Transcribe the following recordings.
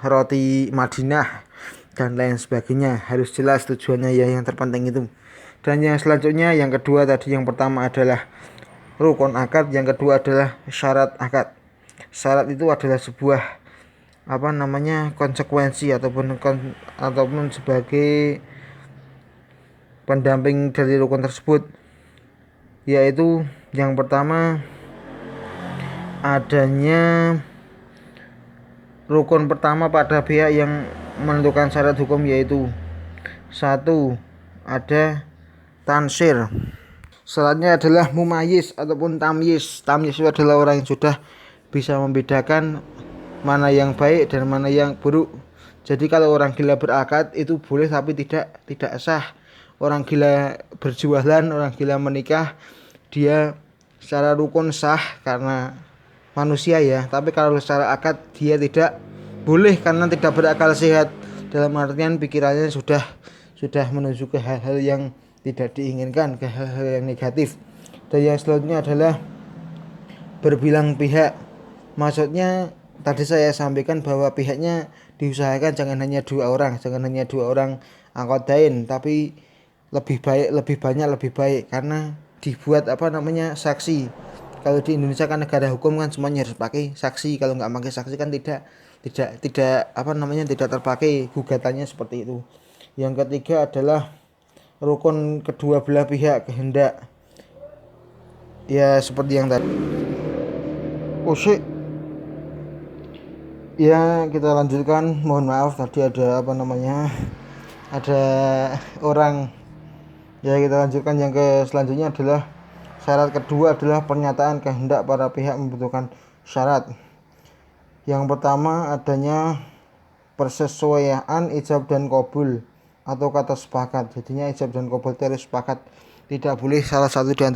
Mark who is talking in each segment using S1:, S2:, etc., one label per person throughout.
S1: roti Madinah dan lain sebagainya. Harus jelas tujuannya ya, yang terpenting itu. Dan yang selanjutnya, yang kedua tadi, yang pertama adalah rukun akad, yang kedua adalah syarat akad. Syarat itu adalah sebuah konsekuensi ataupun sebagai pendamping dari rukun tersebut, yaitu yang pertama adanya rukun pertama pada pihak yang menentukan syarat hukum, yaitu satu, ada tansir. Syaratnya adalah mumayyiz ataupun tamyiz. Tamyiz itu adalah orang yang sudah bisa membedakan mana yang baik dan mana yang buruk. Jadi kalau orang gila berakad itu boleh, tapi tidak sah. Orang gila berjualan, orang gila menikah, dia secara rukun sah karena manusia ya, tapi kalau secara akad dia tidak boleh karena tidak berakal sehat. Dalam artian pikirannya sudah menuju ke hal-hal yang tidak diinginkan, ke hal-hal yang negatif. Dan yang selanjutnya adalah berbilang pihak. Maksudnya tadi saya sampaikan bahwa pihaknya diusahakan jangan hanya dua orang angkodain, tapi lebih banyak lebih baik, karena dibuat saksi. Kalau di Indonesia kan negara hukum kan semuanya harus pakai saksi. Kalau nggak pakai saksi kan tidak terpakai gugatannya, seperti itu. Yang ketiga adalah rukun kedua belah pihak kehendak. Ya seperti yang tadi. Ya kita lanjutkan. Mohon maaf tadi ada ada orang. Ya kita lanjutkan. Yang selanjutnya adalah syarat kedua adalah pernyataan kehendak para pihak membutuhkan syarat. Yang pertama adanya persesuaian ijab dan qabul atau kata sepakat. Jadinya ijab dan qabul harus sepakat. Tidak boleh salah satu di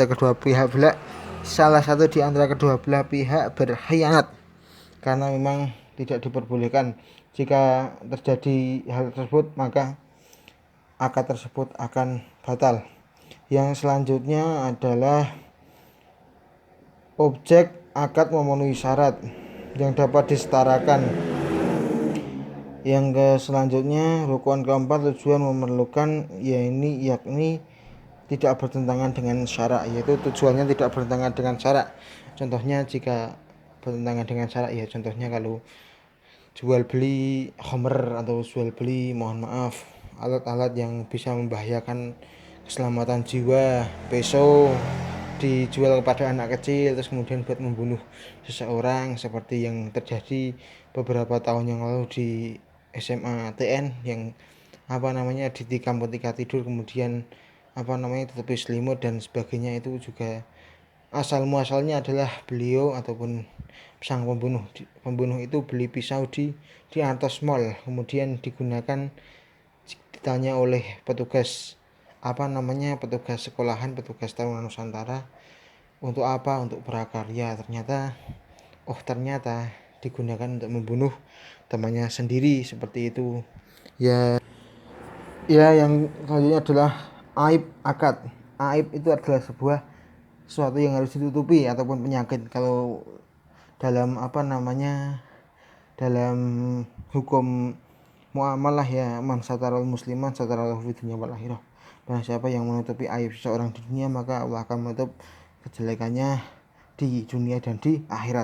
S1: antara kedua belah pihak berkhianat, karena memang tidak diperbolehkan. Jika terjadi hal tersebut maka akad tersebut akan batal. Yang selanjutnya adalah objek akad memenuhi syarat yang dapat disetarakan. Yang selanjutnya rukun keempat tujuan memerlukan, yakni tidak bertentangan dengan syarak, yaitu tujuannya tidak bertentangan dengan syarak. Contohnya jika bertentangan dengan syarak ya, contohnya kalau jual beli khamr atau jual beli alat-alat yang bisa membahayakan keselamatan jiwa, peso dijual kepada anak kecil terus kemudian buat membunuh seseorang, seperti yang terjadi beberapa tahun yang lalu di SMA TN yang ditikam ketika tidur, kemudian tutupi selimut dan sebagainya. Itu juga asal muasalnya adalah beliau ataupun sang pembunuh itu beli pisau di Antos Mall, kemudian digunakan, ditanya oleh petugas petugas sekolahan, petugas Taruna Nusantara, untuk apa? Untuk prakarya. Ternyata digunakan untuk membunuh temannya sendiri, seperti itu ya. Yang selanjutnya adalah aib akad. Aib itu adalah sesuatu yang harus ditutupi ataupun penyakit. Kalau dalam dalam hukum muamalah ya, man sataral musliman sataral fi dunya wal akhirah. Barang siapa yang menutupi aib seseorang di dunia, maka Allah akan menutup kejelekannya di dunia dan di akhirat.